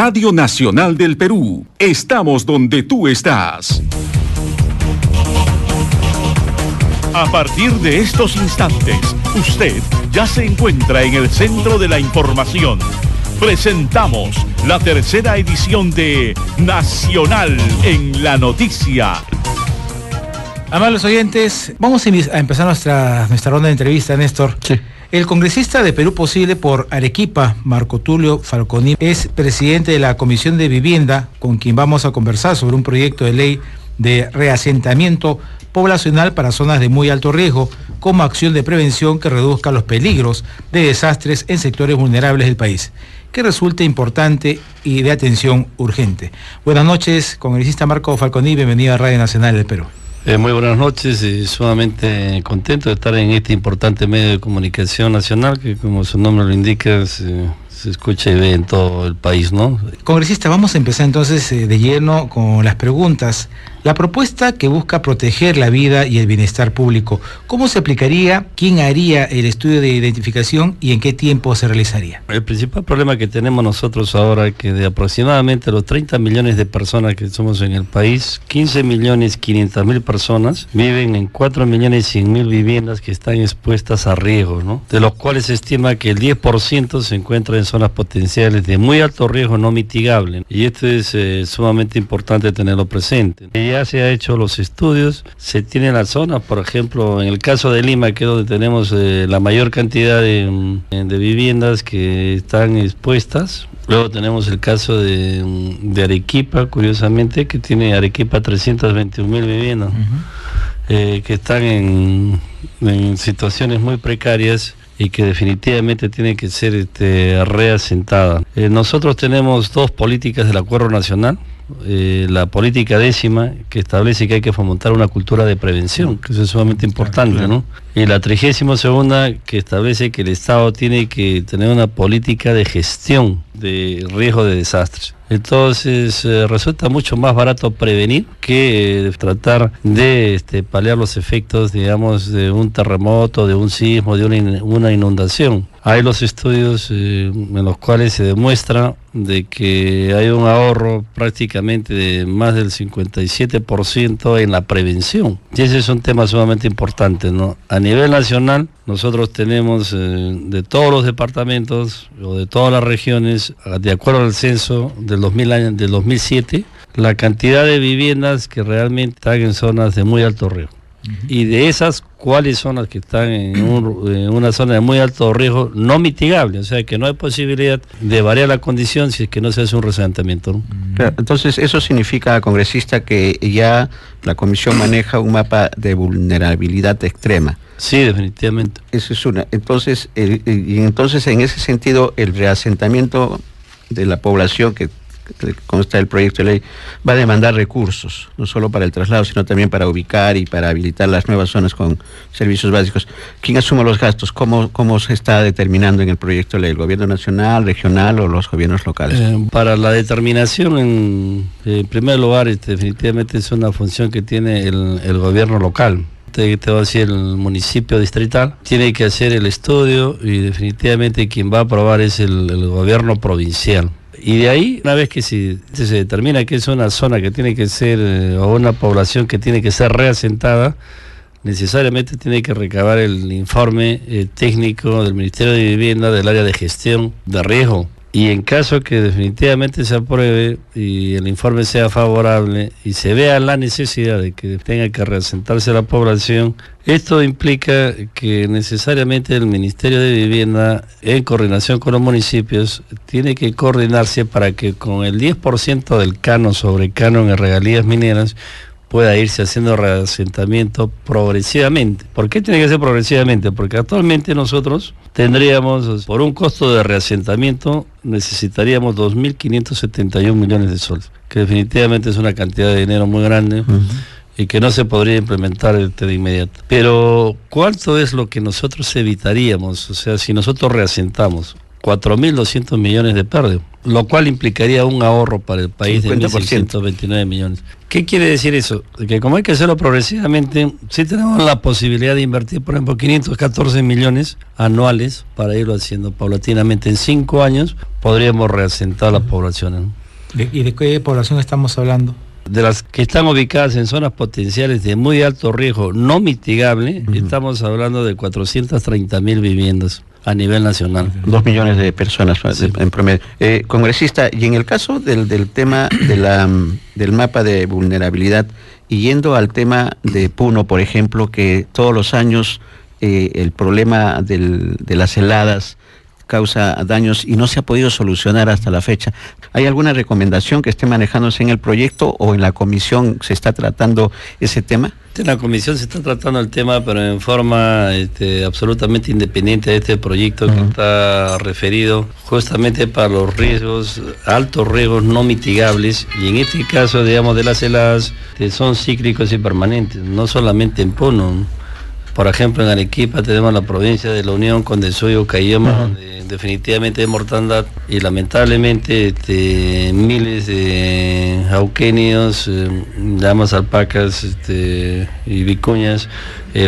Radio Nacional del Perú. Estamos donde tú estás. A partir de estos instantes, usted ya se encuentra en el centro de la información. Presentamos la tercera edición de Nacional en la Noticia. Amables oyentes, vamos a empezar nuestra ronda de entrevista, Néstor. Sí. El congresista de Perú Posible por Arequipa, Marco Tulio Falconi, es presidente de la Comisión de Vivienda, con quien vamos a conversar sobre un proyecto de ley de reasentamiento poblacional para zonas de muy alto riesgo, como acción de prevención que reduzca los peligros de desastres en sectores vulnerables del país, que resulte importante y de atención urgente. Buenas noches, congresista Marco Falconi, bienvenido a Radio Nacional del Perú. Muy buenas noches y sumamente contento de estar en este importante medio de comunicación nacional que, como su nombre lo indica, se escucha y ve en todo el país, ¿no? Congresista, vamos a empezar entonces de lleno con las preguntas. La propuesta que busca proteger la vida y el bienestar público, ¿cómo se aplicaría? ¿Quién haría el estudio de identificación y en qué tiempo se realizaría? El principal problema que tenemos nosotros ahora es que de aproximadamente los 30 millones de personas que somos en el país, 15.500.000 personas viven en 4.100.000 viviendas que están expuestas a riesgo, ¿no? De los cuales se estima que el 10% se encuentra en zonas potenciales de muy alto riesgo no mitigable. Y esto es sumamente importante tenerlo presente. Ya se ha hecho los estudios, se tienen las zonas, por ejemplo, en el caso de Lima, que es donde tenemos la mayor cantidad de viviendas que están expuestas. Luego tenemos el caso de Arequipa, curiosamente, que tiene Arequipa 321.000 viviendas, que están en situaciones muy precarias y que definitivamente tiene que ser reasentada. Nosotros tenemos dos políticas del Acuerdo Nacional. La política 10ª, que establece que hay que fomentar una cultura de prevención, que eso es sumamente importante, claro. ¿No? Y la 32ª, que establece que el Estado tiene que tener una política de gestión de riesgo de desastres. Entonces resulta mucho más barato prevenir que tratar de paliar los efectos, digamos, de un terremoto, de un sismo, de una inundación. Hay los estudios en los cuales se demuestra de que hay un ahorro prácticamente de más del 57% en la prevención. Y ese es un tema sumamente importante, ¿no? A nivel nacional, nosotros tenemos de todos los departamentos o de todas las regiones, de acuerdo al censo del 2007, la cantidad de viviendas que realmente están en zonas de muy alto riesgo. Y de esas, ¿cuáles son las que están en una zona de muy alto riesgo no mitigable? O sea, que no hay posibilidad de variar la condición si es que no se hace un reasentamiento, ¿no? Claro, entonces, eso significa, congresista, que ya la Comisión maneja un mapa de vulnerabilidad extrema. Sí, definitivamente. Eso es una. Entonces, entonces, en ese sentido, el reasentamiento de la población que consta del proyecto de ley va a demandar recursos, no solo para el traslado, sino también para ubicar y para habilitar las nuevas zonas con servicios básicos. ¿Quién asume los gastos? ¿Cómo se está determinando en el proyecto de ley? ¿El gobierno nacional, regional o los gobiernos locales? Para la determinación, en primer lugar, definitivamente es una función que tiene el gobierno local. Te va a decir el municipio distrital, tiene que hacer el estudio y definitivamente quien va a aprobar es el gobierno provincial. Y de ahí, una vez que se determina que es una zona que tiene que ser, o una población que tiene que ser reasentada, necesariamente tiene que recabar el informe técnico del Ministerio de Vivienda del área de gestión de riesgo. Y en caso que definitivamente se apruebe y el informe sea favorable y se vea la necesidad de que tenga que reasentarse la población, esto implica que necesariamente el Ministerio de Vivienda, en coordinación con los municipios, tiene que coordinarse para que con el 10% del canon sobre canon en regalías mineras pueda irse haciendo reasentamiento progresivamente. ¿Por qué tiene que ser progresivamente? Porque actualmente nosotros tendríamos, por un costo de reasentamiento, necesitaríamos 2.571 millones de soles, que definitivamente es una cantidad de dinero muy grande y que no se podría implementar de inmediato. Pero, ¿cuánto es lo que nosotros evitaríamos? O sea, si nosotros reasentamos 4.200 millones de pérdida. lo cual implicaría un ahorro para el país 50%. de 1.629 millones. ¿Qué quiere decir eso? Que como hay que hacerlo progresivamente, sí tenemos la posibilidad de invertir, por ejemplo, 514 millones anuales para irlo haciendo paulatinamente. En 5 años podríamos reasentar la población, ¿no? ¿Y de qué población estamos hablando? De las que están ubicadas en zonas potenciales de muy alto riesgo no mitigable, estamos hablando de 430.000 viviendas a nivel nacional. 2 millones de personas Sí. en promedio. Congresista, y en el caso del tema del mapa de vulnerabilidad, y yendo al tema de Puno, por ejemplo, que todos los años el problema de las heladas causa daños y no se ha podido solucionar hasta la fecha. ¿Hay alguna recomendación que esté manejándose en el proyecto o en la comisión se está tratando ese tema? En la comisión se está tratando el tema, pero en forma absolutamente independiente de este proyecto que está referido justamente para los riesgos, altos riesgos no mitigables, y en este caso, digamos, de las heladas, que son cíclicos y permanentes, no solamente en Puno. Por ejemplo, en Arequipa tenemos la provincia de La Unión, Condestuyú, Caylloma, donde definitivamente hay mortandad y lamentablemente miles de auquenios, llamas, alpacas y vicuñas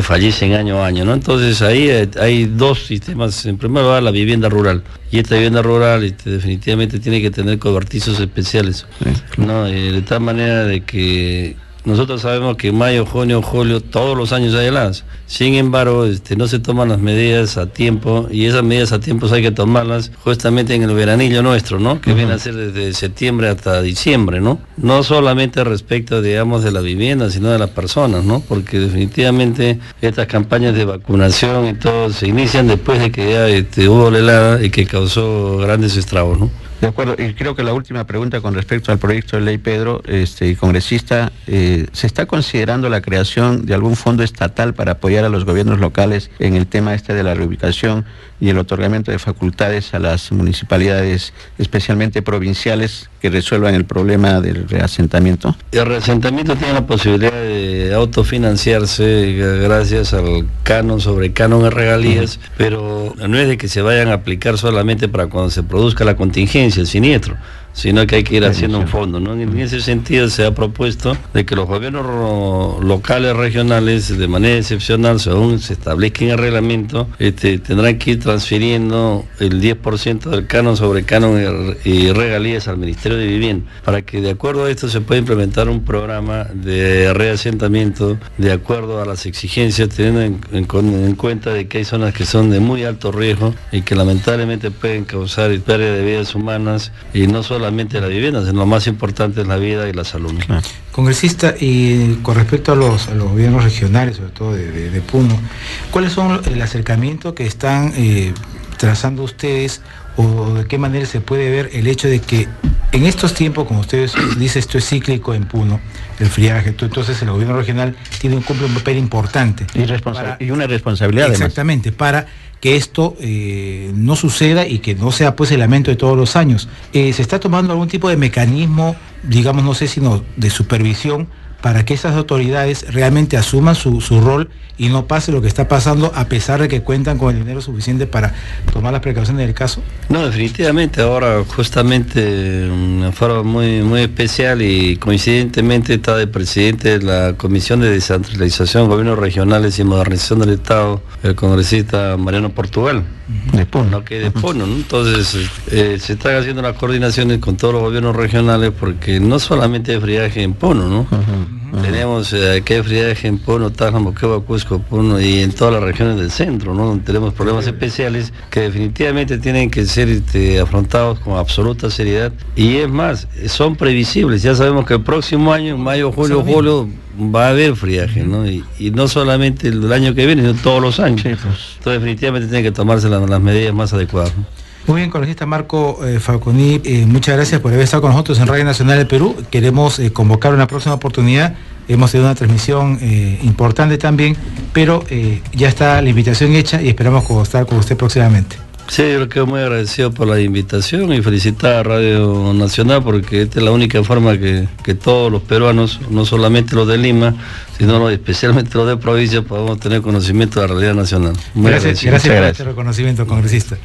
fallecen año a año, ¿no? Entonces ahí hay dos sistemas. En primer lugar, la vivienda rural, y esta vivienda rural definitivamente tiene que tener cobertizos especiales, ¿no? De tal manera de que nosotros sabemos que en mayo, junio, julio, todos los años hay heladas. Sin embargo, no se toman las medidas a tiempo, y esas medidas a tiempo hay que tomarlas justamente en el veranillo nuestro, ¿no? Que viene a ser desde septiembre hasta diciembre, ¿no? No solamente respecto, digamos, de la vivienda, sino de las personas, ¿no? Porque definitivamente estas campañas de vacunación y todo se inician después de que ya hubo la helada y que causó grandes estragos, ¿no? De acuerdo, y creo que la última pregunta con respecto al proyecto de ley, Pedro, congresista, ¿se está considerando la creación de algún fondo estatal para apoyar a los gobiernos locales en el tema de la reubicación y el otorgamiento de facultades a las municipalidades, especialmente provinciales, que resuelvan el problema del reasentamiento? El reasentamiento tiene la posibilidad de autofinanciarse gracias al canon sobre canon de regalías, pero no es de que se vayan a aplicar solamente para cuando se produzca la contingencia, el siniestro, sino que hay que ir haciendo un fondo, ¿no? En ese sentido se ha propuesto de que los gobiernos locales, regionales, de manera excepcional, según se establezca en el reglamento, tendrán que ir transfiriendo el 10% del canon sobre canon y regalías al Ministerio de Vivienda, para que de acuerdo a esto se pueda implementar un programa de reasentamiento de acuerdo a las exigencias, teniendo en cuenta de que hay zonas que son de muy alto riesgo y que lamentablemente pueden causar pérdida de vidas humanas, y no solamente la vivienda, sino lo más importante es la vida y la salud. Claro. Congresista, y con respecto a los gobiernos regionales, sobre todo de Puno, ¿cuáles son el acercamiento que están trazando ustedes, o de qué manera se puede ver el hecho de que en estos tiempos, como ustedes dicen, esto es cíclico en Puno, el friaje, entonces el gobierno regional cumple un papel importante y una responsabilidad, exactamente, además, para que esto no suceda y que no sea pues el lamento de todos los años? ¿Se está tomando algún tipo de mecanismo, digamos, no sé, sino de supervisión, para que esas autoridades realmente asuman su rol y no pase lo que está pasando, a pesar de que cuentan con el dinero suficiente para tomar las precauciones del caso? No, definitivamente. Ahora justamente una forma muy, muy especial y coincidentemente está de presidente de la Comisión de Descentralización, Gobiernos Regionales y Modernización del Estado, el congresista Mariano Portugal. De Puno. No, que de Puno, ¿no? Entonces se están haciendo las coordinaciones con todos los gobiernos regionales, porque no solamente hay friaje en Puno, ¿no? Tenemos que hay friaje en Puno, Tacna, Moquegua, Cusco, Puno, y en todas las regiones del centro, ¿no? Donde tenemos problemas especiales que definitivamente tienen que ser afrontados con absoluta seriedad, y es más, son previsibles. Ya sabemos que el próximo año, en mayo, julio, va a haber friaje, ¿no? Y no solamente el año que viene, sino todos los años. Sí, pues. Entonces definitivamente tienen que tomarse las medidas más adecuadas, ¿no? Muy bien, congresista Marco Falconi, muchas gracias por haber estado con nosotros en Radio Nacional del Perú. Queremos convocar una próxima oportunidad. Hemos tenido una transmisión importante también, pero ya está la invitación hecha y esperamos estar con usted próximamente. Sí, yo quedo muy agradecido por la invitación y felicitar a Radio Nacional, porque esta es la única forma que todos los peruanos, no solamente los de Lima, sino especialmente los de provincia, podamos tener conocimiento de la realidad nacional. Gracias por este reconocimiento, congresista.